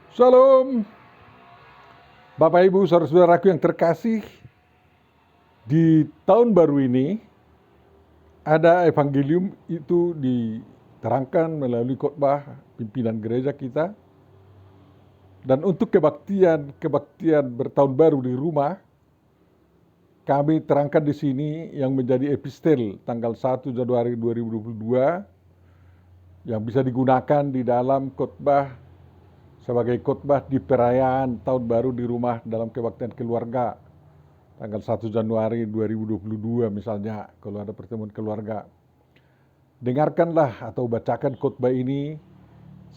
Shalom, Bapak Ibu, saudara-saudaraku yang terkasih. Di tahun baru ini, ada evangelium itu diterangkan melalui khotbah pimpinan gereja kita. Dan untuk kebaktian bertahun baru di rumah, kami terangkan di sini yang menjadi epistel tanggal 1 Januari 2022 yang bisa digunakan di dalam khotbah sebagai khotbah di perayaan tahun baru di rumah dalam kebaktian keluarga tanggal 1 Januari 2022 misalnya, kalau ada pertemuan keluarga. Dengarkanlah atau bacakan khotbah ini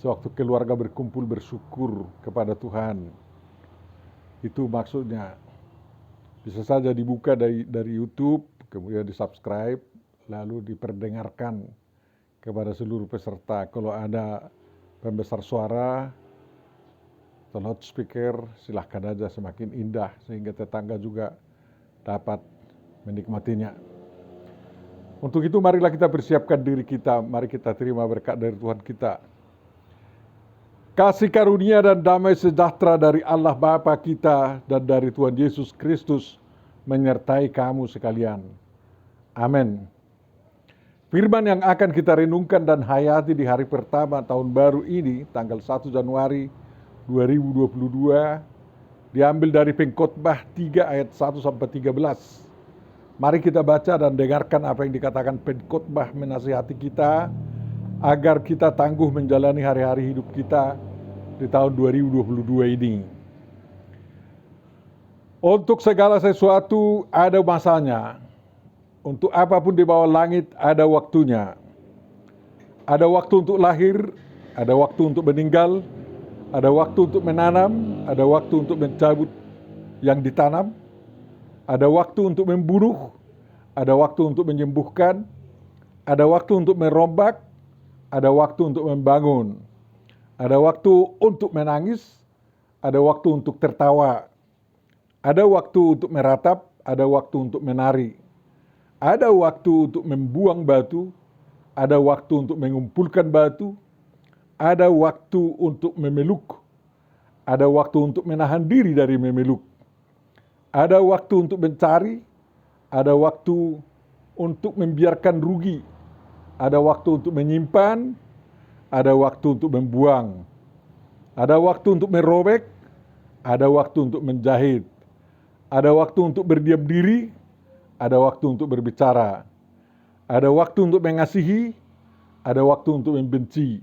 sewaktu keluarga berkumpul bersyukur kepada Tuhan. Itu maksudnya. Bisa saja dibuka dari YouTube, kemudian di-subscribe, lalu diperdengarkan kepada seluruh peserta. Kalau ada pembesar suara atau loudspeaker, silahkan aja, semakin indah sehingga tetangga juga dapat menikmatinya. Untuk itu marilah kita persiapkan diri kita, mari kita terima berkat dari Tuhan kita. Kasih karunia dan damai sejahtera dari Allah Bapa kita dan dari Tuhan Yesus Kristus menyertai kamu sekalian. Amin. Firman yang akan kita renungkan dan hayati di hari pertama tahun baru ini, tanggal 1 Januari 2022, diambil dari Pengkhotbah 3 ayat 1 sampai 13. Mari kita baca dan dengarkan apa yang dikatakan Pengkhotbah menasihati kita agar kita tangguh menjalani hari-hari hidup kita di tahun 2022 ini. Untuk segala sesuatu ada masanya. Untuk apapun di bawah langit ada waktunya. Ada waktu untuk lahir, ada waktu untuk meninggal, ada waktu untuk menanam, ada waktu untuk mencabut yang ditanam, ada waktu untuk membunuh, ada waktu untuk menyembuhkan, ada waktu untuk merombak, ada waktu untuk membangun, ada waktu untuk menangis, ada waktu untuk tertawa, ada waktu untuk meratap, ada waktu untuk menari, ada waktu untuk membuang batu, ada waktu untuk mengumpulkan batu, ada waktu untuk memeluk, ada waktu untuk menahan diri dari memeluk, ada waktu untuk mencari, ada waktu untuk membiarkan rugi, ada waktu untuk menyimpan, ada waktu untuk membuang, ada waktu untuk merobek, ada waktu untuk menjahit, ada waktu untuk berdiam diri, ada waktu untuk berbicara, ada waktu untuk mengasihi, ada waktu untuk membenci,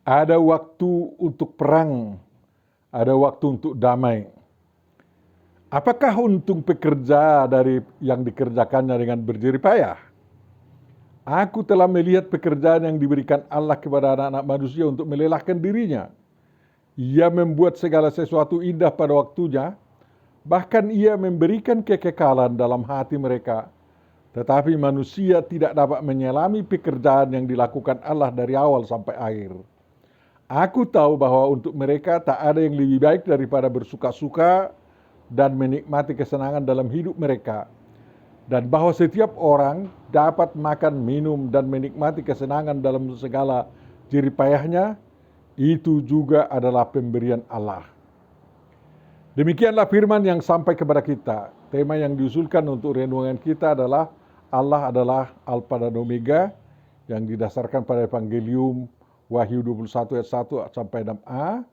ada waktu untuk perang, ada waktu untuk damai. Apakah untung pekerja dari yang dikerjakannya dengan berjerih payah? Aku telah melihat pekerjaan yang diberikan Allah kepada anak-anak manusia untuk melelahkan dirinya. Ia membuat segala sesuatu indah pada waktunya, bahkan ia memberikan kekekalan dalam hati mereka. Tetapi manusia tidak dapat menyelami pekerjaan yang dilakukan Allah dari awal sampai akhir. Aku tahu bahwa untuk mereka tak ada yang lebih baik daripada bersuka-suka dan menikmati kesenangan dalam hidup mereka. Dan bahwa setiap orang dapat makan, minum, dan menikmati kesenangan dalam segala jerih payahnya, itu juga adalah pemberian Allah. Demikianlah firman yang sampai kepada kita. Tema yang diusulkan untuk renungan kita adalah Allah adalah Alfa dan Omega, yang didasarkan pada Evangelium Wahyu 21 ayat 1 sampai 6a.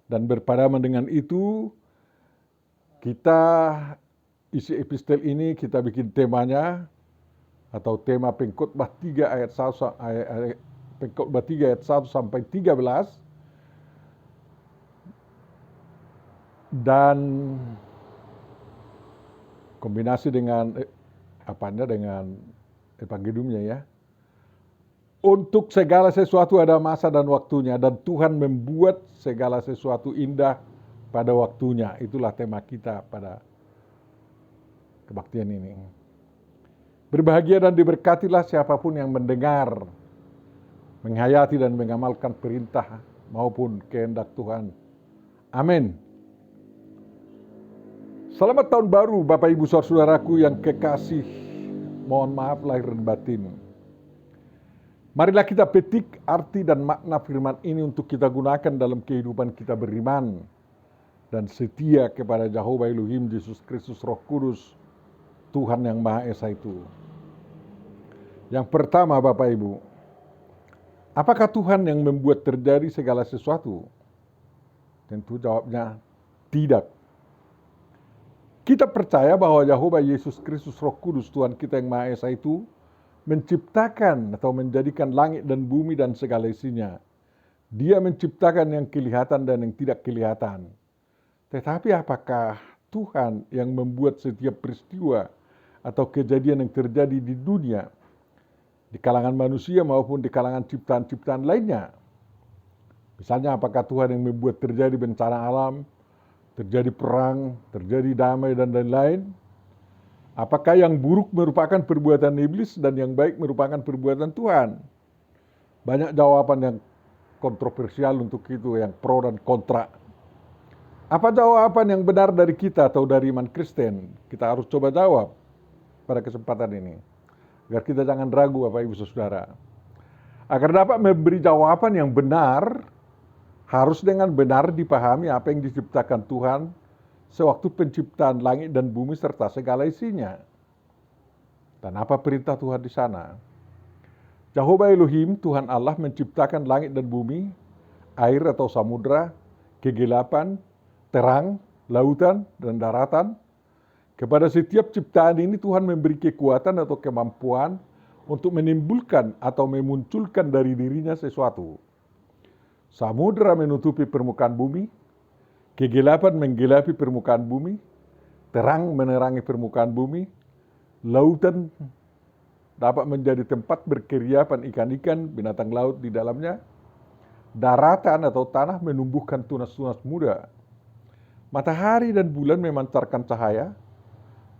Dan berpadaman dengan itu, kita isi epistel ini kita bikin temanya atau tema Pengkhotbah 3 ayat 1 Pengkhotbah 3 ayat 1 sampai 13, dan kombinasi dengan dengan evangeliumnya ya. Untuk segala sesuatu ada masa dan waktunya, dan Tuhan membuat segala sesuatu indah pada waktunya. Itulah tema kita pada kebaktian ini. Berbahagia dan diberkatilah siapapun yang mendengar, menghayati dan mengamalkan perintah maupun kehendak Tuhan. Amin. Selamat tahun baru Bapak Ibu saudaraku yang kekasih. Mohon maaf lahir dan batin. Marilah kita petik arti dan makna firman ini untuk kita gunakan dalam kehidupan kita beriman dan setia kepada Jehovah Elohim, Yesus Kristus, Roh Kudus, Tuhan yang Maha Esa itu. Yang pertama, Bapak Ibu, apakah Tuhan yang membuat terjadi segala sesuatu? Tentu jawabnya tidak. Kita percaya bahwa Jehovah Yesus Kristus, Roh Kudus, Tuhan kita yang Maha Esa itu menciptakan atau menjadikan langit dan bumi dan segala isinya. Dia menciptakan yang kelihatan dan yang tidak kelihatan. Tetapi apakah Tuhan yang membuat setiap peristiwa atau kejadian yang terjadi di dunia, di kalangan manusia maupun di kalangan ciptaan-ciptaan lainnya? Misalnya apakah Tuhan yang membuat terjadi bencana alam, terjadi perang, terjadi damai dan lain-lain? Apakah yang buruk merupakan perbuatan iblis dan yang baik merupakan perbuatan Tuhan? Banyak jawaban yang kontroversial untuk itu, yang pro dan kontra. Apa jawaban yang benar dari kita atau dari iman Kristen? Kita harus coba jawab pada kesempatan ini, agar kita jangan ragu, Bapak Ibu Saudara. Agar dapat memberi jawaban yang benar, harus dengan benar dipahami apa yang diciptakan Tuhan sewaktu penciptaan langit dan bumi serta segala isinya. Dan apa perintah Tuhan di sana? Jehovah Elohim, Tuhan Allah menciptakan langit dan bumi, air atau samudra, kegelapan, terang, lautan, dan daratan. Kepada setiap ciptaan ini Tuhan memberi kekuatan atau kemampuan untuk menimbulkan atau memunculkan dari dirinya sesuatu. Samudra menutupi permukaan bumi, kegelapan menggelapi permukaan bumi, terang menerangi permukaan bumi, lautan dapat menjadi tempat berkeriapan ikan-ikan, binatang laut di dalamnya, daratan atau tanah menumbuhkan tunas-tunas muda. Matahari dan bulan memancarkan cahaya,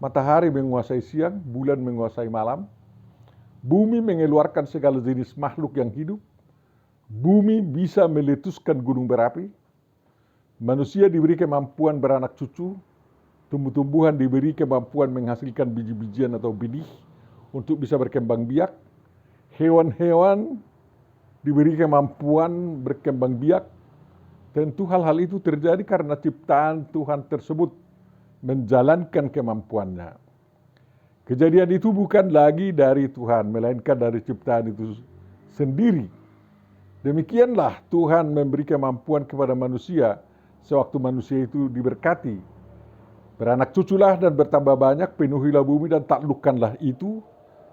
matahari menguasai siang, bulan menguasai malam, bumi mengeluarkan segala jenis makhluk yang hidup, bumi bisa meletuskan gunung berapi, manusia diberi kemampuan beranak cucu, tumbuh-tumbuhan diberi kemampuan menghasilkan biji-bijian atau benih untuk bisa berkembang biak, hewan-hewan diberi kemampuan berkembang biak. Tentu hal-hal itu terjadi karena ciptaan Tuhan tersebut menjalankan kemampuannya. Kejadian itu bukan lagi dari Tuhan, melainkan dari ciptaan itu sendiri. Demikianlah Tuhan memberi kemampuan kepada manusia sewaktu manusia itu diberkati. Beranak cuculah dan bertambah banyak, penuhilah bumi dan taklukkanlah itu.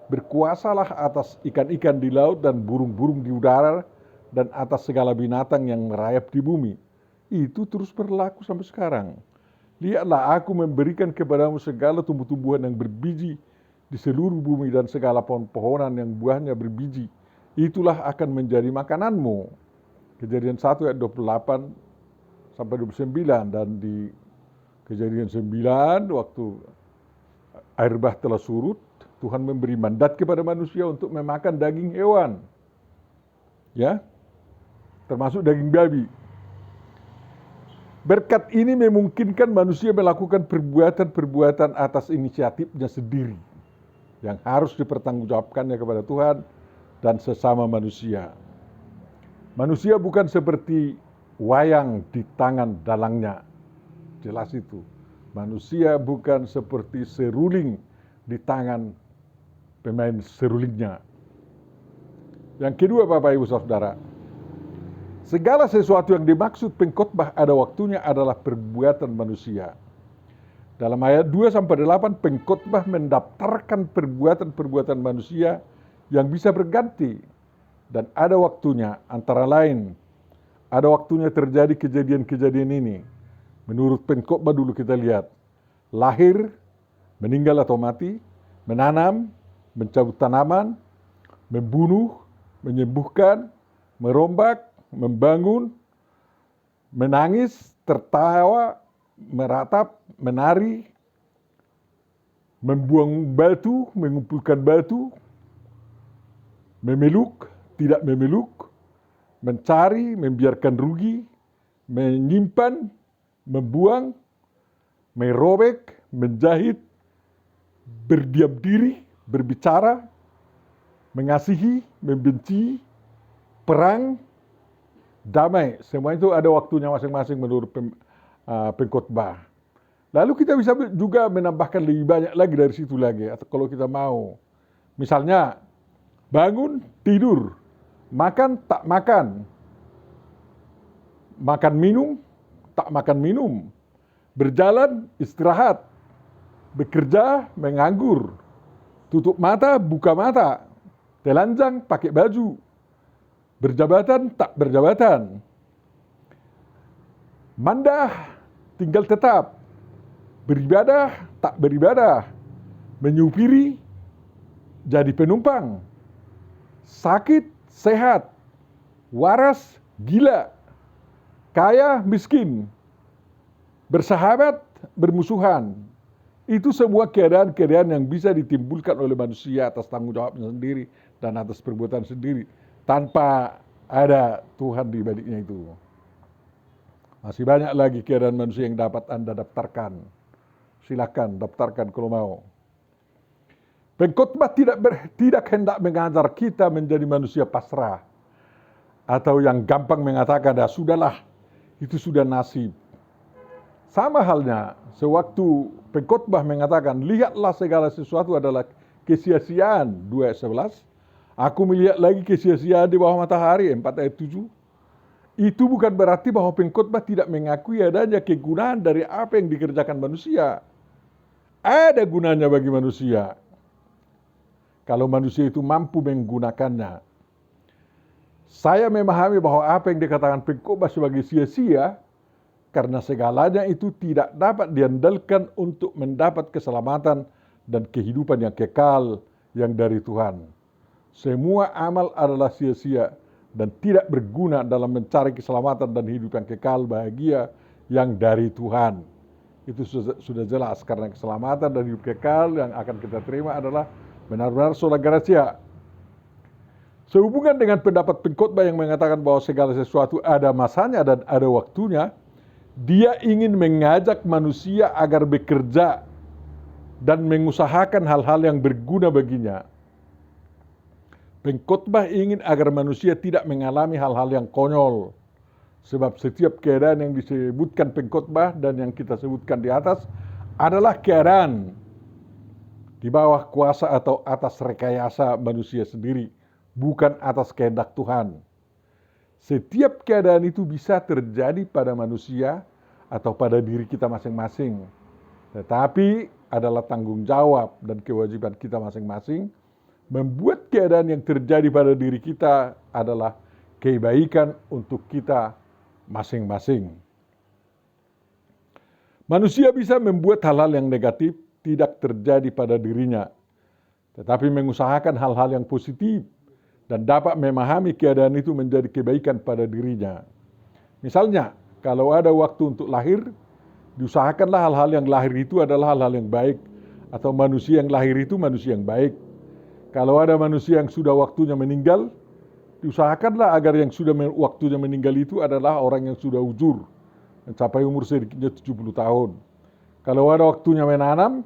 Berkuasalah atas ikan-ikan di laut dan burung-burung di udara dan atas segala binatang yang merayap di bumi. Itu terus berlaku sampai sekarang. Lihatlah, aku memberikan kepadamu segala tumbuh-tumbuhan yang berbiji di seluruh bumi dan segala pohon-pohonan yang buahnya berbiji. Itulah akan menjadi makananmu. Kejadian 1 ayat 28 sampai 29, dan di Kejadian 9 waktu air bah telah surut, Tuhan memberi mandat kepada manusia untuk memakan daging hewan. Ya. Termasuk daging babi. Berkat ini memungkinkan manusia melakukan perbuatan-perbuatan atas inisiatifnya sendiri yang harus dipertanggungjawabkannya kepada Tuhan dan sesama manusia. Manusia bukan seperti wayang di tangan dalangnya. Jelas itu. Manusia bukan seperti seruling di tangan pemain serulingnya. Yang kedua, Bapak Ibu Saudara, segala sesuatu yang dimaksud pengkhotbah ada waktunya adalah perbuatan manusia. Dalam ayat 2-8, pengkhotbah mendaftarkan perbuatan-perbuatan manusia yang bisa berganti. Dan ada waktunya, antara lain, ada waktunya terjadi kejadian-kejadian ini. Menurut pengkhotbah dulu kita lihat, lahir, meninggal atau mati, menanam, mencabut tanaman, membunuh, menyembuhkan, merombak, membangun, menangis, tertawa, meratap, menari, membuang batu, mengumpulkan batu, memeluk, tidak memeluk, mencari, membiarkan rugi, menyimpan, membuang, merobek, menjahit, berdiam diri, berbicara, mengasihi, membenci, perang, damai. Semua itu ada waktunya masing-masing menurut pengkhotbah. Lalu kita bisa juga menambahkan lebih banyak lagi dari situ lagi, atau kalau kita mau. Misalnya, bangun, tidur, makan, tak makan, makan minum, tak makan minum, berjalan, istirahat, bekerja, menganggur, tutup mata, buka mata, telanjang, pakai baju, berjabatan, tak berjabatan, mandah, tinggal tetap, beribadah, tak beribadah, menyupiri, jadi penumpang, sakit, sehat, waras, gila, kaya, miskin, bersahabat, bermusuhan. Itu semua keadaan-keadaan yang bisa ditimbulkan oleh manusia atas tanggung jawabnya sendiri dan atas perbuatan sendiri tanpa ada Tuhan di baliknya itu. Masih banyak lagi keadaan manusia yang dapat Anda daftarkan. Silakan daftarkan kalau mau. Pengkhotbah tidak hendak mengajar kita menjadi manusia pasrah atau yang gampang mengatakan, "Ya sudahlah, itu sudah nasib." Sama halnya sewaktu pengkhotbah mengatakan, "Lihatlah segala sesuatu adalah kesia-siaan," 2 ayat 11. Aku melihat lagi kesia-siaan di bawah matahari, 4 ayat 7. Itu bukan berarti bahwa pengkhotbah tidak mengakui adanya kegunaan dari apa yang dikerjakan manusia. Ada gunanya bagi manusia kalau manusia itu mampu menggunakannya. Saya memahami bahwa apa yang dikatakan pengkhotbah sebagai sia-sia karena segalanya itu tidak dapat diandalkan untuk mendapat keselamatan dan kehidupan yang kekal yang dari Tuhan. Semua amal adalah sia-sia dan tidak berguna dalam mencari keselamatan dan hidup yang kekal bahagia yang dari Tuhan. Itu sudah jelas, karena keselamatan dan hidup kekal yang akan kita terima adalah benar-benar sola gratia. Sehubungan dengan pendapat pengkhotbah yang mengatakan bahwa segala sesuatu ada masanya dan ada waktunya, dia ingin mengajak manusia agar bekerja dan mengusahakan hal-hal yang berguna baginya. Pengkhotbah ingin agar manusia tidak mengalami hal-hal yang konyol. Sebab setiap keadaan yang disebutkan pengkhotbah dan yang kita sebutkan di atas adalah keadaan di bawah kuasa atau atas rekayasa manusia sendiri, bukan atas kehendak Tuhan. Setiap keadaan itu bisa terjadi pada manusia atau pada diri kita masing-masing. Tetapi adalah tanggung jawab dan kewajiban kita masing-masing membuat keadaan yang terjadi pada diri kita adalah kebaikan untuk kita masing-masing. Manusia bisa membuat hal-hal yang negatif tidak terjadi pada dirinya, tetapi mengusahakan hal-hal yang positif dan dapat memahami keadaan itu menjadi kebaikan pada dirinya. Misalnya, kalau ada waktu untuk lahir, diusahakanlah hal-hal yang lahir itu adalah hal-hal yang baik, atau manusia yang lahir itu manusia yang baik. Kalau ada manusia yang sudah waktunya meninggal, diusahakanlah agar yang sudah waktunya meninggal itu adalah orang yang sudah ujur, mencapai umur sedikitnya 70 tahun. Kalau ada waktunya menanam,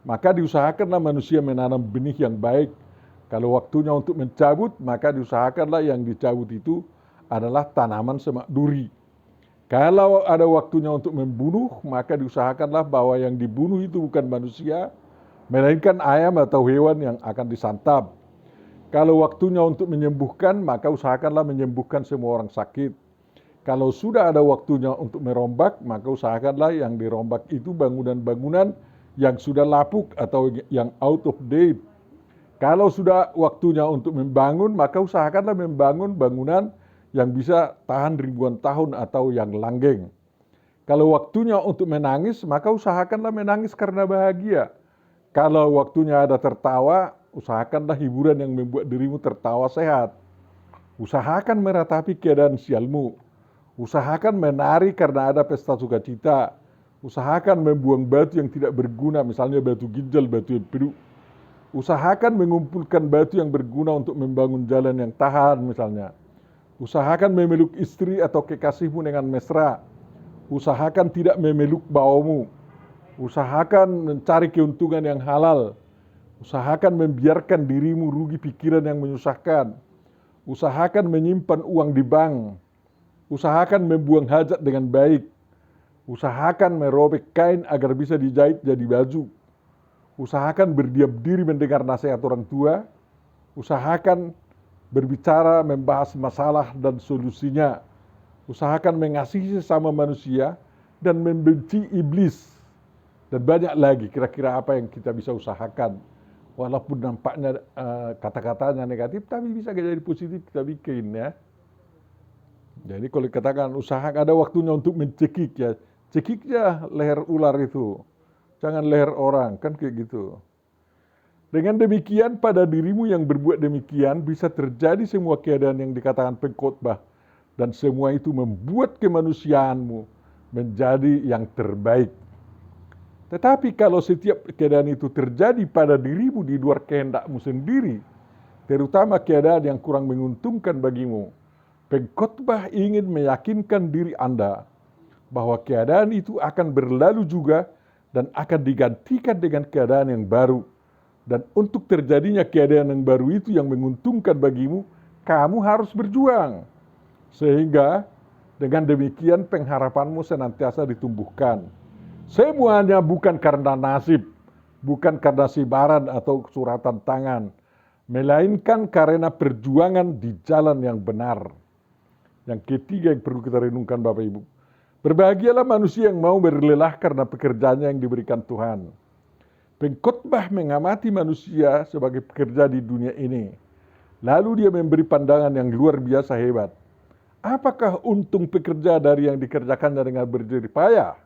maka diusahakanlah manusia menanam benih yang baik. Kalau waktunya untuk mencabut, maka diusahakanlah yang dicabut itu adalah tanaman semak duri. Kalau ada waktunya untuk membunuh, maka diusahakanlah bahwa yang dibunuh itu bukan manusia, melainkan ayam atau hewan yang akan disantap. Kalau waktunya untuk menyembuhkan, maka usahakanlah menyembuhkan semua orang sakit. Kalau sudah ada waktunya untuk merombak, maka usahakanlah yang dirombak itu bangunan-bangunan yang sudah lapuk atau yang out of date. Kalau sudah waktunya untuk membangun, maka usahakanlah membangun bangunan yang bisa tahan ribuan tahun atau yang langgeng. Kalau waktunya untuk menangis, maka usahakanlah menangis karena bahagia. Kalau waktunya ada tertawa, usahakanlah hiburan yang membuat dirimu tertawa sehat. Usahakan meratapi keadaan sialmu. Usahakan menari karena ada pesta sukacita. Usahakan membuang batu yang tidak berguna, misalnya batu ginjal, batu empedu. Usahakan mengumpulkan batu yang berguna untuk membangun jalan yang tahan misalnya. Usahakan memeluk istri atau kekasihmu dengan mesra. Usahakan tidak memeluk baumu. Usahakan mencari keuntungan yang halal. Usahakan membiarkan dirimu rugi pikiran yang menyusahkan. Usahakan menyimpan uang di bank. Usahakan membuang hajat dengan baik. Usahakan merobek kain agar bisa dijahit jadi baju. Usahakan berdiam diri mendengar nasihat orang tua. Usahakan berbicara, membahas masalah dan solusinya. Usahakan mengasihi sesama manusia dan membenci iblis. Dan banyak lagi kira-kira apa yang kita bisa usahakan. Walaupun nampaknya kata-katanya negatif, tapi bisa jadi positif kita bikin ya. Jadi kalau dikatakan usahakan, ada waktunya untuk mencekik ya. Cekiknya leher ular itu. Jangan leher orang, kan kayak gitu. Dengan demikian pada dirimu yang berbuat demikian bisa terjadi semua keadaan yang dikatakan pengkhotbah. Dan semua itu membuat kemanusiaanmu menjadi yang terbaik. Tetapi kalau setiap keadaan itu terjadi pada dirimu di luar kehendakmu sendiri, terutama keadaan yang kurang menguntungkan bagimu, pengkhotbah ingin meyakinkan diri Anda bahwa keadaan itu akan berlalu juga dan akan digantikan dengan keadaan yang baru. Dan untuk terjadinya keadaan yang baru itu yang menguntungkan bagimu, kamu harus berjuang. Sehingga dengan demikian pengharapanmu senantiasa ditumbuhkan. Semuanya bukan karena nasib, bukan karena sibaran atau suratan tangan, melainkan karena perjuangan di jalan yang benar. Yang ketiga yang perlu kita renungkan Bapak Ibu, berbahagialah manusia yang mau berlelah karena pekerjaannya yang diberikan Tuhan. Pengkhotbah mengamati manusia sebagai pekerja di dunia ini. Lalu dia memberi pandangan yang luar biasa hebat. Apakah untung pekerja dari yang dikerjakannya dengan berjerih payah?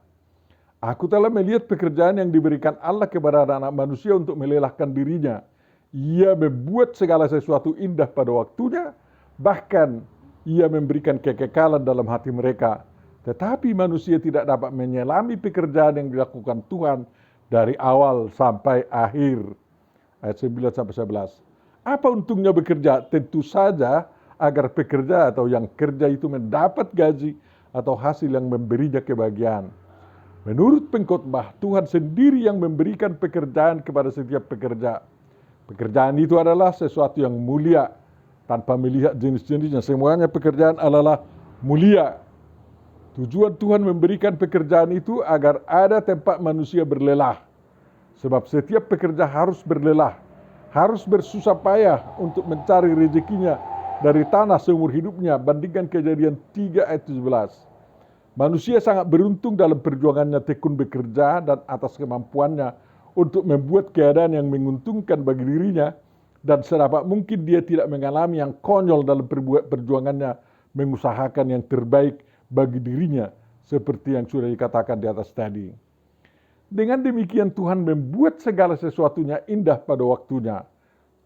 Aku telah melihat pekerjaan yang diberikan Allah kepada anak-anak manusia untuk melelahkan dirinya. Ia membuat segala sesuatu indah pada waktunya, bahkan ia memberikan kekekalan dalam hati mereka. Tetapi manusia tidak dapat menyelami pekerjaan yang dilakukan Tuhan dari awal sampai akhir. Ayat 9-11. Apa untungnya bekerja? Tentu saja agar pekerja atau yang kerja itu mendapat gaji atau hasil yang memberinya kebahagiaan. Menurut pengkhotbah, Tuhan sendiri yang memberikan pekerjaan kepada setiap pekerja. Pekerjaan itu adalah sesuatu yang mulia, tanpa melihat jenis-jenisnya. Semuanya pekerjaan adalah mulia. Tujuan Tuhan memberikan pekerjaan itu agar ada tempat manusia berlelah. Sebab setiap pekerja harus berlelah, harus bersusah payah untuk mencari rezekinya dari tanah seumur hidupnya. Bandingkan Kejadian 3 ayat 17. Manusia sangat beruntung dalam perjuangannya tekun bekerja dan atas kemampuannya untuk membuat keadaan yang menguntungkan bagi dirinya, dan sedapat mungkin dia tidak mengalami yang konyol dalam perjuangannya mengusahakan yang terbaik bagi dirinya, seperti yang sudah dikatakan di atas tadi. Dengan demikian Tuhan membuat segala sesuatunya indah pada waktunya.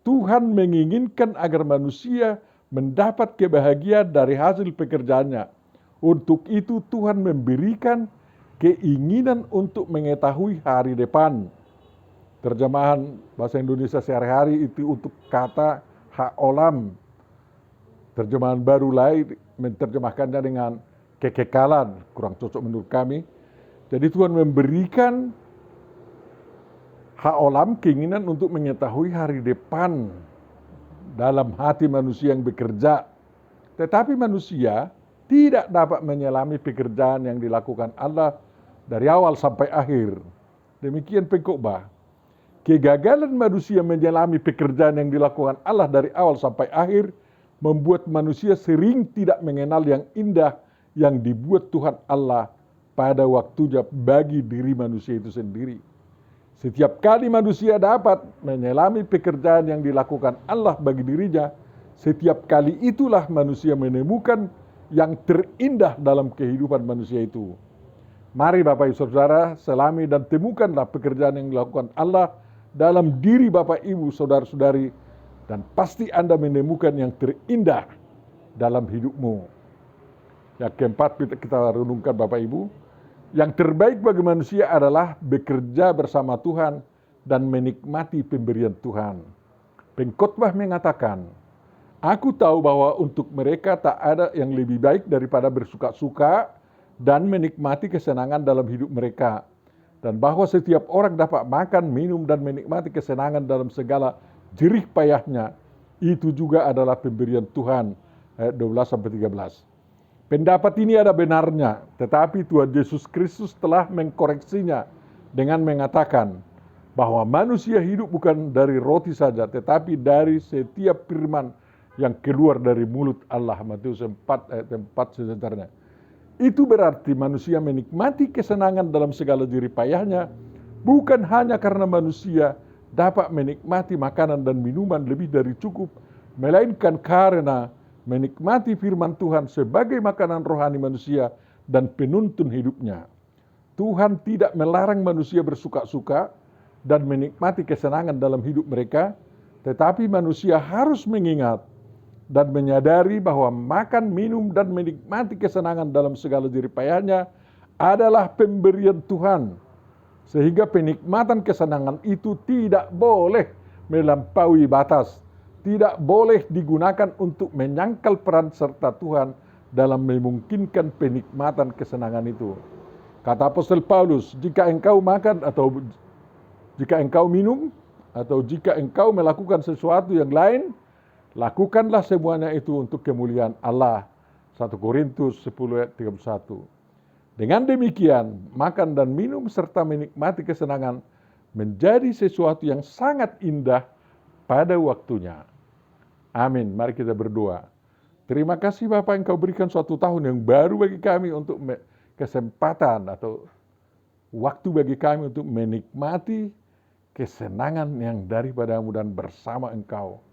Tuhan menginginkan agar manusia mendapat kebahagiaan dari hasil pekerjaannya. Untuk itu Tuhan memberikan keinginan untuk mengetahui hari depan. Terjemahan bahasa Indonesia sehari-hari itu untuk kata hak olam. Terjemahan baru lain menerjemahkannya dengan kekekalan, kurang cocok menurut kami. Jadi Tuhan memberikan hak olam, keinginan untuk mengetahui hari depan dalam hati manusia yang bekerja. Tetapi manusia tidak dapat menyelami pekerjaan yang dilakukan Allah dari awal sampai akhir. Demikian pengkhotbah. Kegagalan manusia menyelami pekerjaan yang dilakukan Allah dari awal sampai akhir membuat manusia sering tidak mengenal yang indah yang dibuat Tuhan Allah pada waktunya bagi diri manusia itu sendiri. Setiap kali manusia dapat menyelami pekerjaan yang dilakukan Allah bagi dirinya, setiap kali itulah manusia menemukan yang terindah dalam kehidupan manusia itu. Mari Bapak Ibu Saudara, selami dan temukanlah pekerjaan yang dilakukan Allah dalam diri Bapak Ibu Saudara-saudari, dan pasti Anda menemukan yang terindah dalam hidupmu. Yang keempat kita renungkan Bapak Ibu, yang terbaik bagi manusia adalah bekerja bersama Tuhan dan menikmati pemberian Tuhan. Pengkhotbah mengatakan, aku tahu bahwa untuk mereka tak ada yang lebih baik daripada bersuka-suka dan menikmati kesenangan dalam hidup mereka. dan bahwa setiap orang dapat makan, minum, dan menikmati kesenangan dalam segala jerih payahnya, itu juga adalah pemberian Tuhan. Ayat 12-13. Pendapat ini ada benarnya, tetapi Tuhan Yesus Kristus telah mengkoreksinya dengan mengatakan bahwa manusia hidup bukan dari roti saja, tetapi dari setiap firman yang keluar dari mulut Allah. Matius 4 ayat 4 sejajarnya. Itu berarti manusia menikmati kesenangan dalam segala jerih payahnya, bukan hanya karena manusia dapat menikmati makanan dan minuman lebih dari cukup, melainkan karena menikmati firman Tuhan sebagai makanan rohani manusia dan penuntun hidupnya. Tuhan tidak melarang manusia bersuka-suka dan menikmati kesenangan dalam hidup mereka, tetapi manusia harus mengingat dan menyadari bahwa makan, minum, dan menikmati kesenangan dalam segala jerih payahnya adalah pemberian Tuhan. Sehingga penikmatan kesenangan itu tidak boleh melampaui batas, tidak boleh digunakan untuk menyangkal peran serta Tuhan dalam memungkinkan penikmatan kesenangan itu. Kata apostol Paulus, jika engkau makan atau jika engkau minum atau jika engkau melakukan sesuatu yang lain, lakukanlah semuanya itu untuk kemuliaan Allah. 1 Korintus 10 ayat 31. Dengan demikian, makan dan minum serta menikmati kesenangan menjadi sesuatu yang sangat indah pada waktunya. Amin. Mari kita berdoa. Terima kasih Bapa, Engkau berikan suatu tahun yang baru bagi kami untuk kesempatan atau waktu bagi kami untuk menikmati kesenangan yang daripadamu dan bersama Engkau.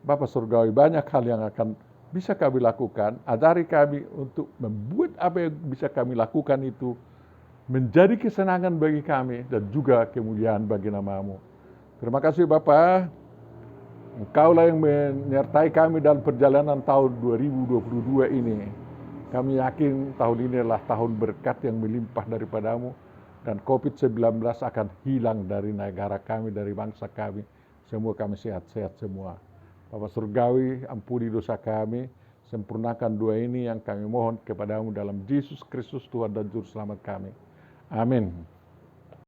Bapa Surgawi, banyak hal yang akan bisa kami lakukan. Ajari kami untuk membuat apa yang bisa kami lakukan itu menjadi kesenangan bagi kami dan juga kemuliaan bagi nama-Mu. Terima kasih Bapa. Engkaulah yang menyertai kami dalam perjalanan tahun 2022 ini. Kami yakin tahun ini adalah tahun berkat yang melimpah daripada-Mu dan COVID-19 akan hilang dari negara kami, dari bangsa kami. Semua kami sehat-sehat semua. Bapa Surgawi, ampuni dosa kami, sempurnakan doa ini yang kami mohon kepadamu dalam Yesus Kristus Tuhan dan Juru Selamat kami. Amin.